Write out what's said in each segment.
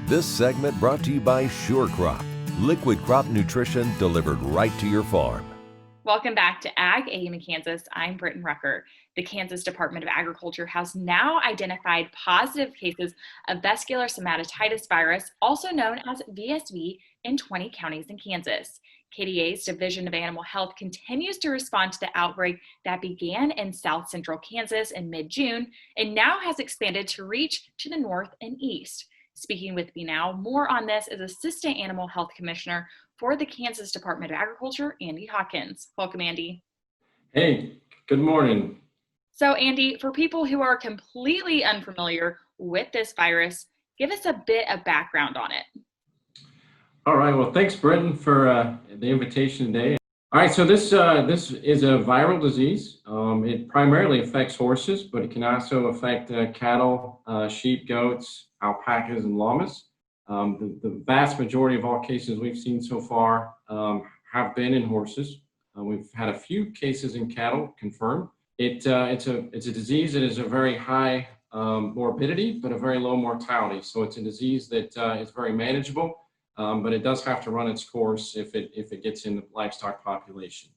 This segment brought to you by Sure Crop, liquid crop nutrition delivered right to your farm. Welcome back to Ag AM in Kansas. I'm Brityne Rucker. The Kansas Department of Agriculture has now identified positive cases of vascular stomatitis virus, also known as VSV, in 20 counties in Kansas. KDA's Division of Animal Health continues to respond to the outbreak that began in south central Kansas in mid-June and now has expanded to reach to the north and east. Speaking with me now, more on this is Assistant Animal Health Commissioner for the Kansas Department of Agriculture, Andy Hawkins. Welcome, Andy. Hey, good morning. So, Andy, for people who are completely unfamiliar with this virus, give us a bit of background on it. All right, well, thanks, Brityne, for the invitation today. All right, so this is a viral disease. It primarily affects horses, but it can also affect cattle, sheep, goats, alpacas, and llamas. The vast majority of all cases we've seen so far have been in horses. We've had a few cases in cattle confirmed. It's a disease that is a very high morbidity, but a very low mortality. So it's a disease that is very manageable, but it does have to run its course if it gets in the livestock population.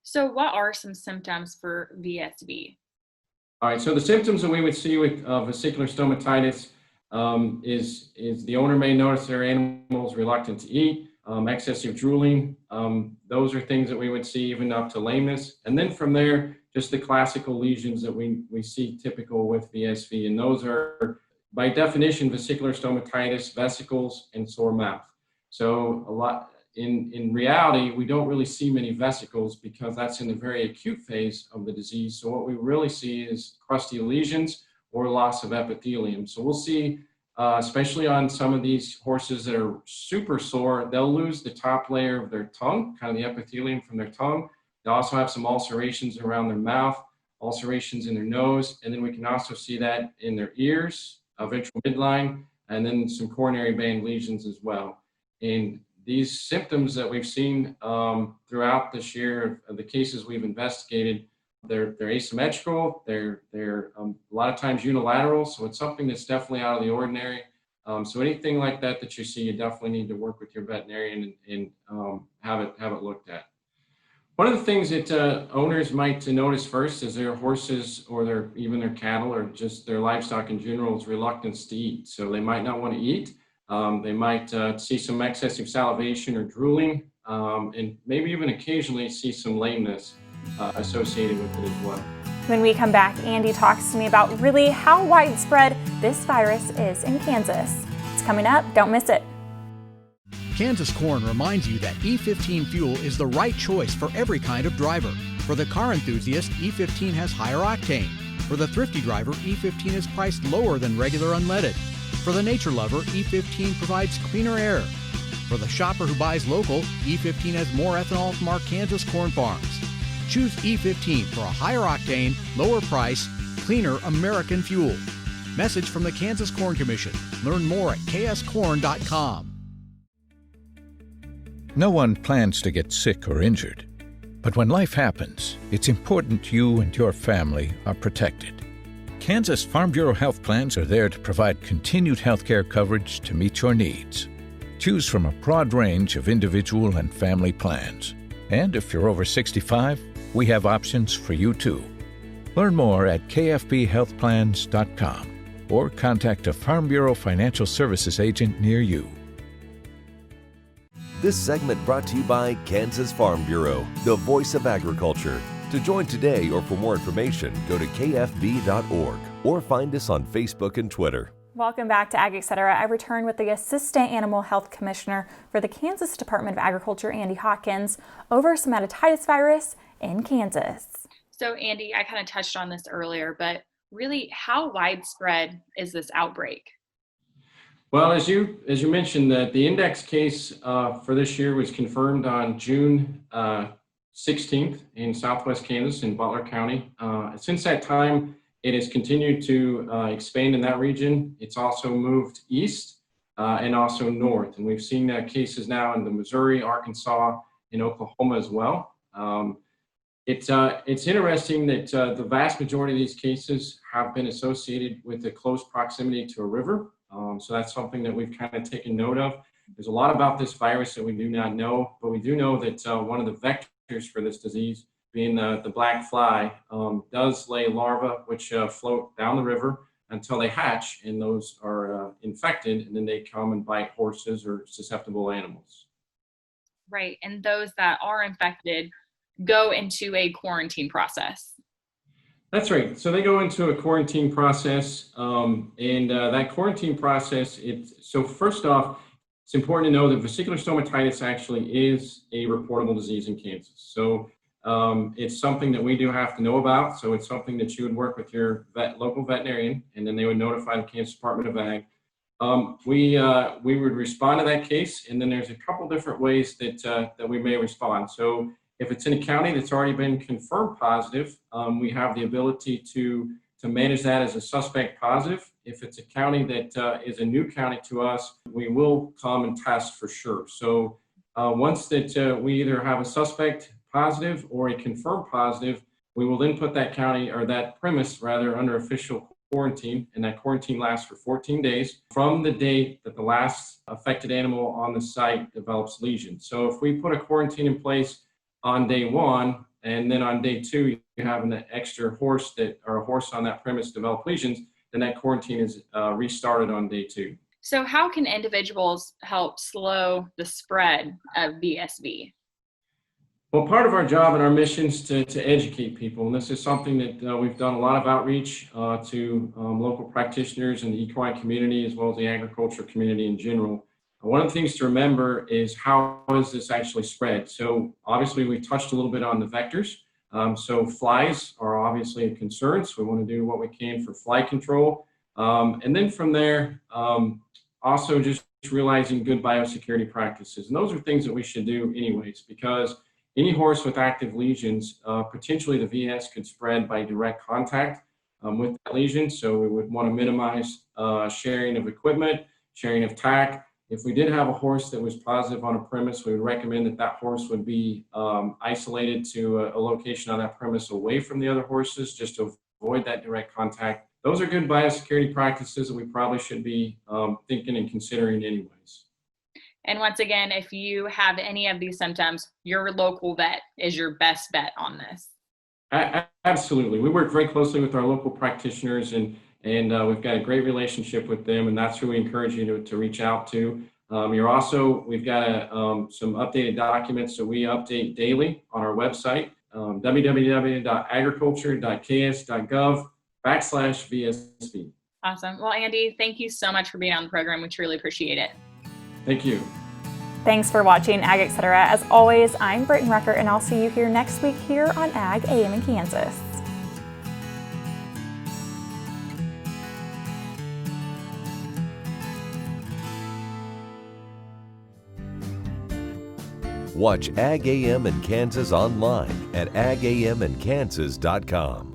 So what are some symptoms for VSV? All right, so the symptoms that we would see with vascular stomatitis is the owner may notice their animals reluctant to eat, excessive drooling. Those are things that we would see even up to lameness. And then from there, just the classical lesions that we see typical with VSV. And those are, by definition, vesicular stomatitis, vesicles, and sore mouth. So a lot in reality, we don't really see many vesicles because that's in the very acute phase of the disease. So what we really see is crusty lesions or loss of epithelium. So we'll see, especially on some of these horses that are super sore, they'll lose the top layer of their tongue, kind of the epithelium from their tongue. They also have some ulcerations around their mouth, ulcerations in their nose, and then we can also see that in their ears, ventral midline, and then some coronary band lesions as well. And these symptoms that we've seen throughout this year of the cases we've investigated, they're asymmetrical, they're a lot of times unilateral, so it's something that's definitely out of the ordinary. So anything like that you see, you definitely need to work with your veterinarian and have it looked at. One of the things that owners might notice first is their horses or even their cattle or just their livestock in general is reluctance to eat. So they might not want to eat. They might see some excessive salivation or drooling, and maybe even occasionally see some lameness associated with it as well. When we come back, Andy talks to me about really how widespread this virus is in Kansas. It's coming up, don't miss it. Kansas Corn reminds you that E15 fuel is the right choice for every kind of driver. For the car enthusiast, E15 has higher octane. For the thrifty driver, E15 is priced lower than regular unleaded. For the nature lover, E15 provides cleaner air. For the shopper who buys local, E15 has more ethanol from our Kansas corn farms. Choose E15 for a higher octane, lower price, cleaner American fuel. Message from the Kansas Corn Commission. Learn more at kscorn.com. No one plans to get sick or injured. But when life happens, it's important you and your family are protected. Kansas Farm Bureau health plans are there to provide continued health care coverage to meet your needs. Choose from a broad range of individual and family plans. And if you're over 65, we have options for you too. Learn more at kfbhealthplans.com or contact a Farm Bureau Financial Services agent near you. This segment brought to you by Kansas Farm Bureau, the voice of agriculture. To join today or for more information, go to kfb.org or find us on Facebook and Twitter. Welcome back to Ag Etc. I return with the Assistant Animal Health Commissioner for the Kansas Department of Agriculture, Andy Hawkins, over stomatitis virus in Kansas. So Andy, I kind of touched on this earlier, but really how widespread is this outbreak? Well, as you mentioned, the index case for this year was confirmed on June 16th in Southwest Kansas in Butler County. Since that time, it has continued to expand in that region. It's also moved east and also north, and we've seen cases now in the Missouri, Arkansas, and Oklahoma as well. It's interesting that the vast majority of these cases have been associated with a close proximity to a river. So that's something that we've kind of taken note of. There's a lot about this virus that we do not know, but we do know that one of the vectors for this disease, being the black fly, does lay larvae which float down the river until they hatch, and those are infected, and then they come and bite horses or susceptible animals. Right. And those that are infected go into a quarantine process. That's right. So they go into a quarantine process, and that quarantine process, so first off, it's important to know that vesicular stomatitis actually is a reportable disease in Kansas. So it's something that we do have to know about. So it's something that you would work with your local veterinarian, and then they would notify the Kansas Department of Ag. We would respond to that case, and then there's a couple different ways that we may respond. So if it's in a county that's already been confirmed positive, we have the ability to manage that as a suspect positive. If it's a county that is a new county to us, we will come and test for sure. So once that we either have a suspect positive or a confirmed positive, we will then put that county, or that premise rather, under official quarantine, and that quarantine lasts for 14 days from the date that the last affected animal on the site develops lesions. So if we put a quarantine in place on day 1, and then on day 2 you have an extra horse or a horse on that premise develop lesions, then that quarantine is restarted on day 2. So how can individuals help slow the spread of VSV? Well, part of our job and our mission is to educate people, and this is something that we've done a lot of outreach to local practitioners in the equine community as well as the agriculture community in general. One of the things to remember is how is this actually spread? So obviously we touched a little bit on the vectors. So flies are obviously a concern, so we want to do what we can for fly control. And then from there, also just realizing good biosecurity practices. And those are things that we should do anyways, because any horse with active lesions, potentially the VS could spread by direct contact with that lesion. So we would want to minimize sharing of equipment, sharing of tack. If we did have a horse that was positive on a premise, we would recommend that that horse would be isolated to a location on that premise away from the other horses, just to avoid that direct contact. Those are good biosecurity practices that we probably should be thinking and considering anyways. And once again, if you have any of these symptoms, your local vet is your best bet on this. Absolutely. We work very closely with our local practitioners, and we've got a great relationship with them, and that's who we encourage you to reach out to. We've got some updated documents that we update daily on our website, www.agriculture.ks.gov/VSV. Awesome. Well, Andy, thank you so much for being on the program. We truly appreciate it. Thank you. Thanks for watching Ag Etc. As always, I'm Brityne Rucker, and I'll see you here next week here on Ag AM in Kansas. Watch Ag AM in Kansas online at agaminkansas.com.